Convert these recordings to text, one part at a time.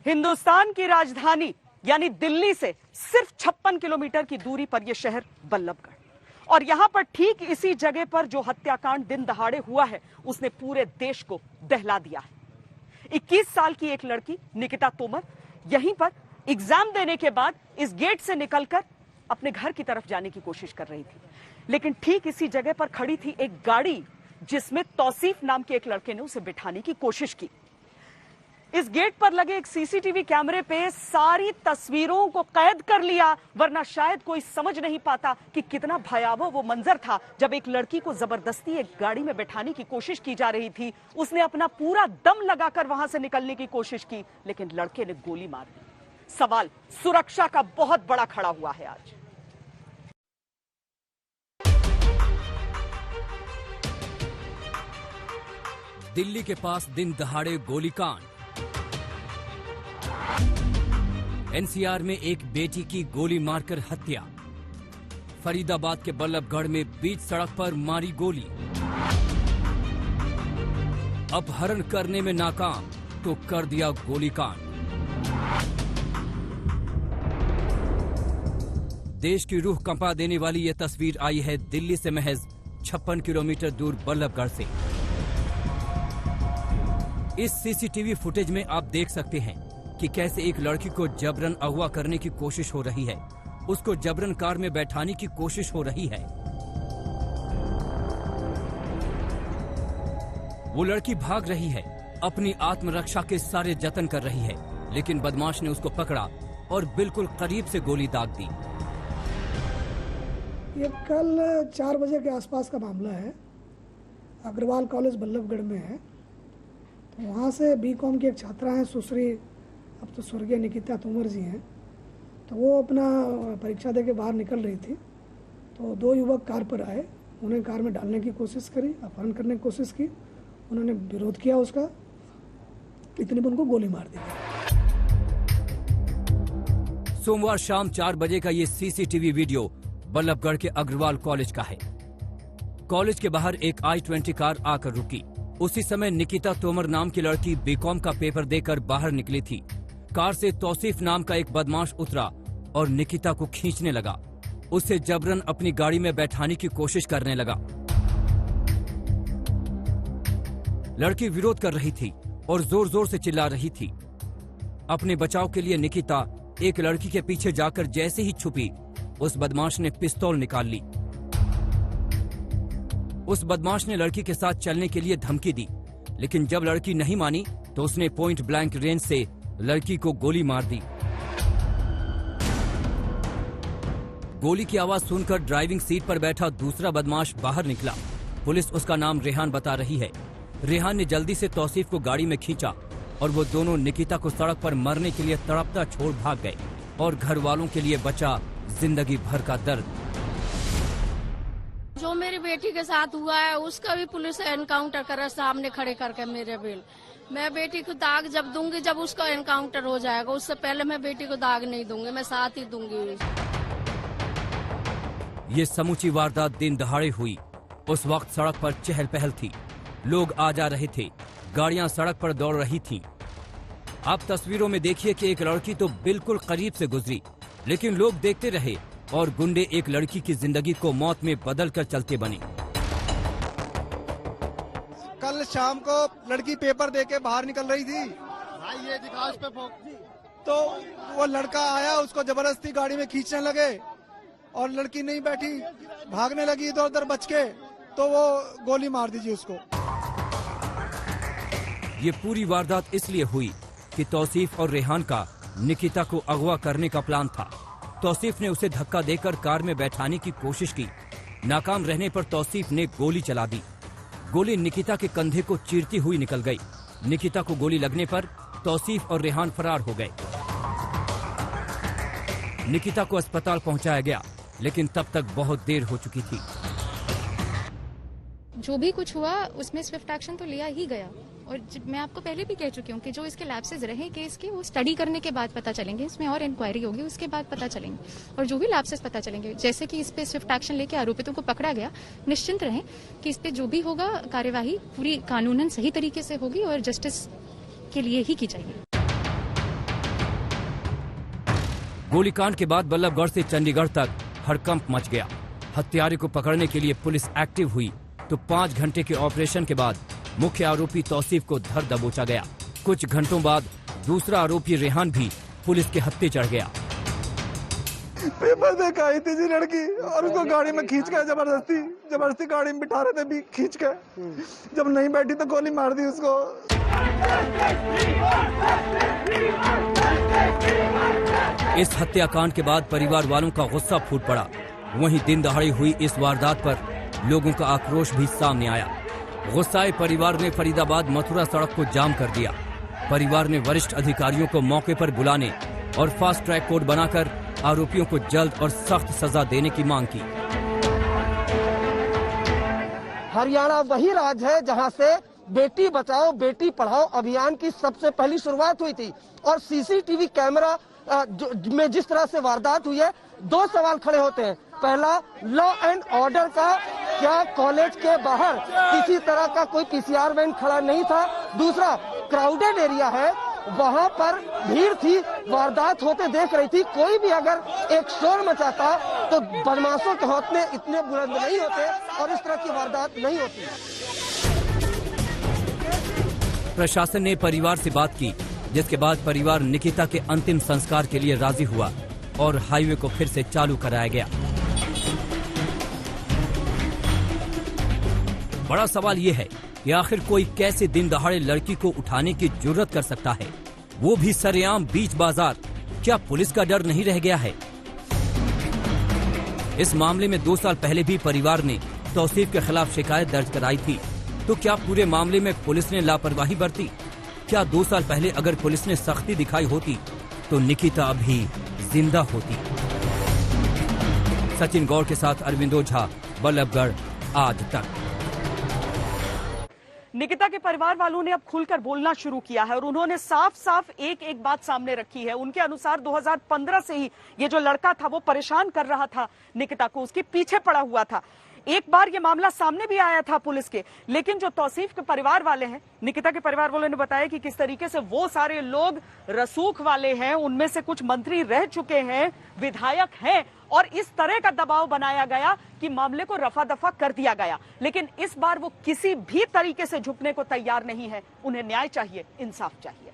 हिंदुस्तान की राजधानी यानी दिल्ली से सिर्फ 56 किलोमीटर की दूरी पर यह शहर बल्लभगढ़, और यहां पर ठीक इसी जगह पर जो हत्याकांड दिन दहाड़े हुआ है उसने पूरे देश को दहला दिया है। 21 साल की एक लड़की निकिता तोमर यहीं पर एग्जाम देने के बाद इस गेट से निकलकर अपने घर की तरफ जाने की कोशिश कर रही थी, लेकिन ठीक इसी जगह पर खड़ी थी एक गाड़ी जिसमें तौसीफ नाम के एक लड़के ने उसे बिठाने की कोशिश की। इस गेट पर लगे एक सीसीटीवी कैमरे पे सारी तस्वीरों को कैद कर लिया, वरना शायद कोई समझ नहीं पाता कि कितना भयावह वो मंजर था जब एक लड़की को जबरदस्ती एक गाड़ी में बैठाने की कोशिश की जा रही थी। उसने अपना पूरा दम लगाकर वहां से निकलने की कोशिश की, लेकिन लड़के ने गोली मार दी। सवाल सुरक्षा का बहुत बड़ा खड़ा हुआ है आज। दिल्ली के पास दिन दहाड़े गोलीकांड। एनसीआर में एक बेटी की गोली मारकर हत्या। फरीदाबाद के बल्लभगढ़ में बीच सड़क पर मारी गोली। अपहरण करने में नाकाम तो कर दिया गोलीकांड। देश की रूह कंपा देने वाली यह तस्वीर आई है दिल्ली से महज 56 किलोमीटर दूर बल्लभगढ़ से। इस सीसीटीवी फुटेज में आप देख सकते हैं कि कैसे एक लड़की को जबरन अगवा करने की कोशिश हो रही है, उसको जबरन कार में बैठाने की कोशिश हो रही है। वो लड़की भाग रही है, अपनी आत्मरक्षा के सारे जतन कर रही है, लेकिन बदमाश ने उसको पकड़ा और बिल्कुल करीब से गोली दाग दी। ये कल 4 बजे के आसपास का मामला है। अग्रवाल कॉलेज बल्लभगढ़ में है। तो वहाँ से बीकॉम की एक छात्रा हैं सुश्री, अब तो स्वर्गीय निकिता तोमर जी हैं, तो वो अपना परीक्षा दे के बाहर निकल रही थी। तो 2 युवक कार पर आए, उन्हें कार में डालने की कोशिश करी, अपहरण करने की कोशिश की। उन्होंने विरोध किया उसका, इतने में उनको गोली मार दी। सोमवार शाम 4 बजे का ये सीसीटीवी वीडियो बल्लभगढ़ के अग्रवाल कॉलेज का है। कॉलेज के बाहर एक I-20 कार आकर रुकी। उसी समय निकिता तोमर नाम की लड़की बीकॉम का पेपर देकर बाहर निकली थी। कार से तौसीफ नाम का एक बदमाश उतरा और निकिता को खींचने लगा। उसे जबरन अपनी गाड़ी में बैठाने की कोशिश करने लगा। लड़की विरोध कर रही थी और जोर जोर से चिल्ला रही थी। अपने बचाव के लिए निकिता एक लड़की के पीछे जाकर जैसे ही छुपी, उस बदमाश ने पिस्तौल निकाल ली। उस बदमाश ने लड़की के साथ चलने के लिए धमकी दी, लेकिन जब लड़की नहीं मानी तो उसने पॉइंट ब्लैंक रेंज से लड़की को गोली मार दी। गोली की आवाज सुनकर ड्राइविंग सीट पर बैठा दूसरा बदमाश बाहर निकला। पुलिस उसका नाम रेहान बता रही है। रेहान ने जल्दी से तौसीफ को गाड़ी में खींचा और वो दोनों निकिता को सड़क पर मरने के लिए तड़पता छोड़ भाग गए, और घर वालों के लिए बचा जिंदगी भर का दर्द। जो मेरी बेटी के साथ हुआ है उसका भी पुलिस एनकाउंटर करे सामने खड़े करके मेरे बिल। मैं बेटी को दाग जब दूंगी जब उसका एनकाउंटर हो जाएगा, उससे पहले मैं बेटी को दाग नहीं दूंगी, मैं साथ ही दूंगी। ये समूची वारदात दिन दहाड़े हुई। उस वक्त सड़क पर चहल पहल थी, लोग आ जा रहे थे, गाड़ियां सड़क पर दौड़ रही थीं। आप तस्वीरों में देखिए कि एक लड़की तो बिल्कुल करीब से गुजरी, लेकिन लोग देखते रहे और गुंडे एक लड़की की जिंदगी को मौत में बदल कर चलते बने। कल शाम को लड़की पेपर देके बाहर निकल रही थी, भाई ये दिखा उस पे तो वो लड़का आया, उसको जबरदस्ती गाड़ी में खींचने लगे और लड़की नहीं बैठी, भागने लगी इधर उधर बच के, तो वो गोली मार दीजिए उसको। ये पूरी वारदात इसलिए हुई कि तौसीफ और रेहान का निकिता को अगवा करने का प्लान था। तौसीफ ने उसे धक्का देकर कार में बैठाने की कोशिश की। नाकाम रहने पर तौसीफ ने गोली चला दी। गोली निकिता के कंधे को चीरती हुई निकल गई। निकिता को गोली लगने पर तौसीफ और रेहान फरार हो गए। निकिता को अस्पताल पहुंचाया गया, लेकिन तब तक बहुत देर हो चुकी थी। जो भी कुछ हुआ उसमें स्विफ्ट एक्शन तो लिया ही गया, और मैं आपको पहले भी कह चुकी हूँ कि जो इसके लैप्सेस रहे केस के वो स्टडी करने के बाद पता चलेंगे, इसमें और इंक्वायरी होगी उसके बाद पता चलेंगे, और जो भी लैप्सेस पता चलेंगे, जैसे कि इस पे स्विफ्ट एक्शन लेके आरोपितों को पकड़ा गया, निश्चिंत रहें कि इस पे जो भी होगा कार्यवाही पूरी कानूनन सही तरीके से होगी और जस्टिस के लिए ही की जाएगी। गोलीकांड के बाद बल्लभगढ़ से चंडीगढ़ तक हड़कंप मच गया। हत्यारे को पकड़ने के लिए पुलिस एक्टिव हुई तो 5 घंटे के ऑपरेशन के बाद मुख्य आरोपी तौसीफ को धर दबोचा गया। कुछ घंटों बाद दूसरा आरोपी रेहान भी पुलिस के हत्थे चढ़ गया। पेपर देख आई थी जी लड़की, और उसको गाड़ी में खींच के जबरदस्ती गाड़ी में बिठा रहे थे भी खींच के, जब नहीं बैठी तो गोली मार दी उसको। इस हत्याकांड के बाद परिवार वालों का गुस्सा फूट पड़ा। वहीं दिन दहाड़े हुई इस वारदात पर लोगों का आक्रोश भी सामने आया। गुस्साए परिवार ने फरीदाबाद मथुरा सड़क को जाम कर दिया। परिवार ने वरिष्ठ अधिकारियों को मौके पर बुलाने और फास्ट ट्रैक कोर्ट बनाकर आरोपियों को जल्द और सख्त सजा देने की मांग की। हरियाणा वही राज्य है जहां से बेटी बचाओ बेटी पढ़ाओ अभियान की सबसे पहली शुरुआत हुई थी, और सीसीटीवी कैमरा में जिस तरह से वारदात हुई है, 2 सवाल खड़े होते हैं। पहला, लॉ एंड ऑर्डर का, क्या कॉलेज के बाहर किसी तरह का कोई पीसीआर वैन खड़ा नहीं था? दूसरा, क्राउडेड एरिया है, वहां पर भीड़ थी, वारदात होते देख रही थी, कोई भी अगर एक शोर मचाता तो बदमाशों के हौसले इतने बुलंद नहीं होते और इस तरह की वारदात नहीं होती। प्रशासन ने परिवार से बात की, जिसके बाद परिवार निकिता के अंतिम संस्कार के लिए राजी हुआ और हाईवे को फिर से चालू कराया गया। बड़ा सवाल ये है कि आखिर कोई कैसे दिन दहाड़े लड़की को उठाने की जुर्रत कर सकता है, वो भी सरेआम बीच बाजार। क्या पुलिस का डर नहीं रह गया है? इस मामले में 2 साल पहले भी परिवार ने तौसीफ के खिलाफ शिकायत दर्ज कराई थी, तो क्या पूरे मामले में पुलिस ने लापरवाही बरती? क्या 2 साल पहले अगर पुलिस ने सख्ती दिखाई होती तो निकिता अभी जिंदा होती? सचिन गौड़ के साथ अरविंद ओझा, बल्लभगढ़ आज तक। निकिता के परिवार वालों ने अब खुलकर बोलना शुरू किया है और उन्होंने साफ साफ एक बात सामने रखी है। उनके अनुसार 2015 से ही ये जो लड़का था वो परेशान कर रहा था निकिता को, उसके पीछे पड़ा हुआ था। एक बार ये मामला सामने भी आया था पुलिस के, लेकिन जो तौसीफ के परिवार वाले हैं, निकिता के परिवार वालों ने बताया कि किस तरीके से वो सारे लोग रसूख वाले हैं, उनमें से कुछ मंत्री रह चुके हैं, विधायक हैं, और इस तरह का दबाव बनाया गया कि मामले को रफा दफा कर दिया गया। लेकिन इस बार वो किसी भी तरीके से झुकने को तैयार नहीं है। उन्हें न्याय चाहिए, इंसाफ चाहिए।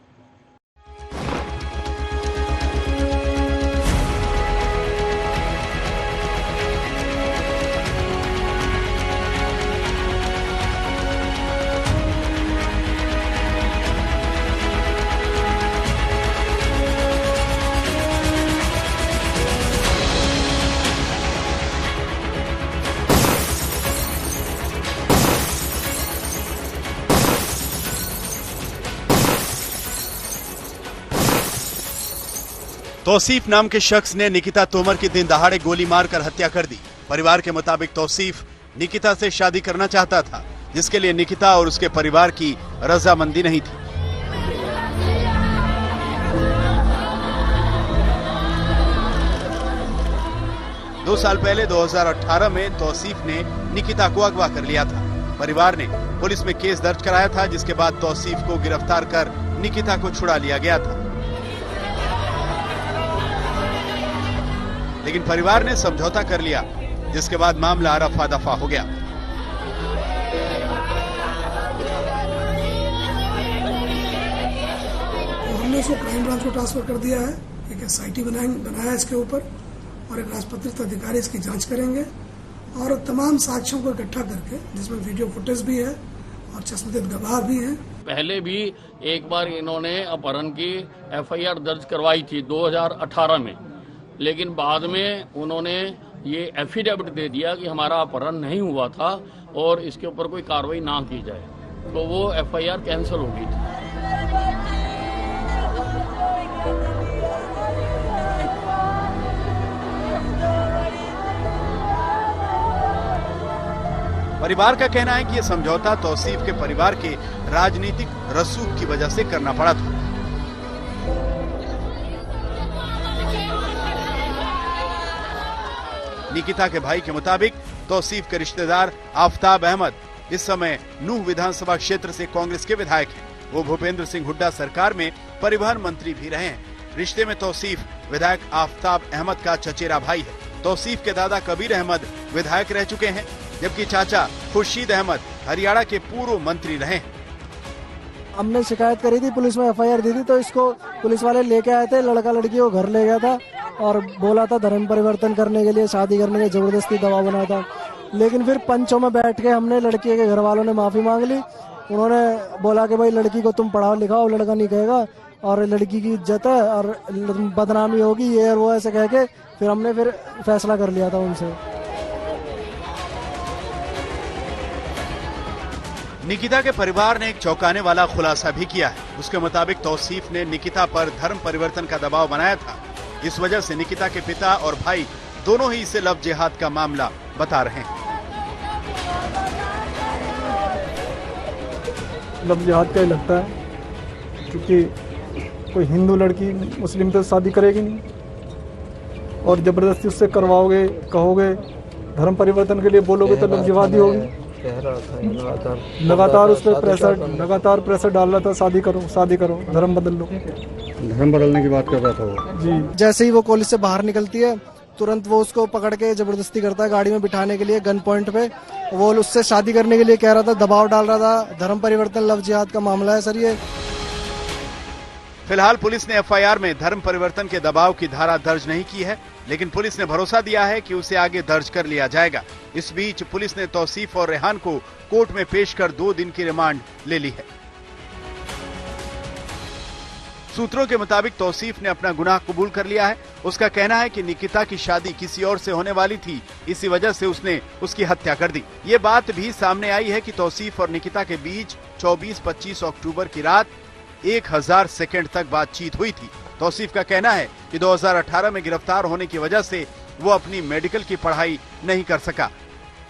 तौसीफ नाम के शख्स ने निकिता तोमर की दिन दहाड़े गोली मारकर हत्या कर दी। परिवार के मुताबिक तौसीफ निकिता से शादी करना चाहता था, जिसके लिए निकिता और उसके परिवार की रजामंदी नहीं थी। दो साल पहले 2018 में तौसीफ ने निकिता को अगवा कर लिया था। परिवार ने पुलिस में केस दर्ज कराया था, जिसके बाद तौसीफ को गिरफ्तार कर निकिता को छुड़ा लिया गया था। लेकिन परिवार ने समझौता कर लिया, जिसके बाद मामला रफा दफा हो गया। तो हमने इसको क्राइम ब्रांच को ट्रांसफर कर दिया है। एक SIT बनाया इसके ऊपर, और एक राजपत्रित अधिकारी इसकी जांच करेंगे और तमाम साक्ष्यों को इकट्ठा करके, जिसमें वीडियो फुटेज भी है और चश्मदीद गवाह भी हैं। पहले भी एक बार इन्होंने अपहरण की FIR दर्ज करवाई थी 2018 में, लेकिन बाद में उन्होंने ये एफिडेविट दे दिया कि हमारा अपहरण नहीं हुआ था और इसके ऊपर कोई कार्रवाई ना की जाए, तो वो FIR कैंसिल हो गई थी। परिवार का कहना है कि यह समझौता तौसीफ के परिवार के राजनीतिक रसूख की वजह से करना पड़ा था। निकिता के भाई के मुताबिक तौसीफ के रिश्तेदार आफ्ताब अहमद इस समय नूह विधानसभा क्षेत्र से कांग्रेस के विधायक हैं। वो भूपेंद्र सिंह हुड्डा सरकार में परिवहन मंत्री भी रहे हैं। रिश्ते में तौसीफ विधायक आफताब अहमद का चचेरा भाई है। तौसीफ के दादा कबीर अहमद विधायक रह चुके हैं, जबकि चाचा खुर्शीद अहमद हरियाणा के पूर्व मंत्री रहे हैं। हमने शिकायत करी थी, पुलिस में एफआईआर दी थी, तो इसको पुलिस वाले लेके आए थे। लड़का लड़की को घर ले गया था और बोला था धर्म परिवर्तन करने के लिए, शादी करने के लिए जबरदस्ती दबाव बनाया था। लेकिन फिर पंचों में बैठ के हमने, लड़की के घर वालों ने माफी मांग ली। उन्होंने बोला कि भाई लड़की को तुम पढ़ाओ लिखाओ, लड़का नहीं कहेगा और लड़की की इज्जत है और बदनामी होगी, ये और वो ऐसे कह के फिर हमने फैसला कर लिया था उनसे। निकिता के परिवार ने एक चौंकाने वाला खुलासा भी किया है। उसके मुताबिक तौसीफ ने निकिता पर धर्म परिवर्तन का दबाव बनाया था। इस वजह से निकिता के पिता और भाई दोनों ही इसे लव जिहाद का मामला बता रहे हैं। लव जिहाद का ही लगता है, क्योंकि कोई हिंदू लड़की मुस्लिम से शादी करेगी नहीं और जबरदस्ती उससे करवाओगे, कहोगे धर्म परिवर्तन के लिए बोलोगे तो लव जिहाद ही होगी। लगातार उस पर प्रेशर डाल रहा था, शादी करो, धर्म बदल लो। धर्म बदलने की बात कर रहा था वो जी। जैसे ही वो कॉलेज से बाहर निकलती है, तुरंत वो उसको पकड़ के जबरदस्ती करता है, गाड़ी में बिठाने के लिए गन पॉइंट पे। वो उससे शादी करने के लिए कह रहा था, दबाव डाल रहा था। धर्म परिवर्तन लव जिहाद का मामला है सर ये। फिलहाल पुलिस ने एफआईआर में धर्म परिवर्तन के दबाव की धारा दर्ज नहीं की है, लेकिन पुलिस ने भरोसा दिया है कि उसे आगे दर्ज कर लिया जाएगा। इस बीच पुलिस ने तौसीफ और रेहान को कोर्ट में पेश कर 2 दिन की रिमांड ले ली है। सूत्रों के मुताबिक तौसीफ ने अपना गुनाह कबूल कर लिया है। उसका कहना है कि निकिता की शादी किसी और से होने वाली थी, इसी वजह से उसने उसकी हत्या कर दी। ये बात भी सामने आई है कि तौसीफ और निकिता के बीच 24-25 अक्टूबर की रात 1000 सेकंड तक बातचीत हुई थी। तौसीफ का कहना है कि 2018 में गिरफ्तार होने की वजह से वो अपनी मेडिकल की पढ़ाई नहीं कर सका,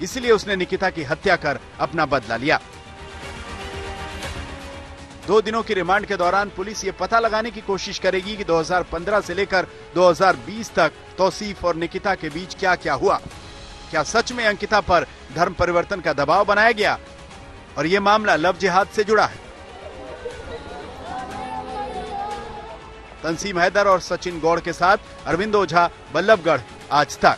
इसलिए उसने निकिता की हत्या कर अपना बदला लिया। 2 दिनों की रिमांड के दौरान पुलिस ये पता लगाने की कोशिश करेगी कि 2015 से लेकर 2020 तक तौसीफ और निकिता के बीच क्या क्या हुआ। क्या सच में अंकिता पर धर्म परिवर्तन का दबाव बनाया गया और ये मामला लव जिहाद से जुड़ा है? तंसीम हैदर और सचिन गौड़ के साथ अरविंद ओझा, बल्लभगढ़, आज तक।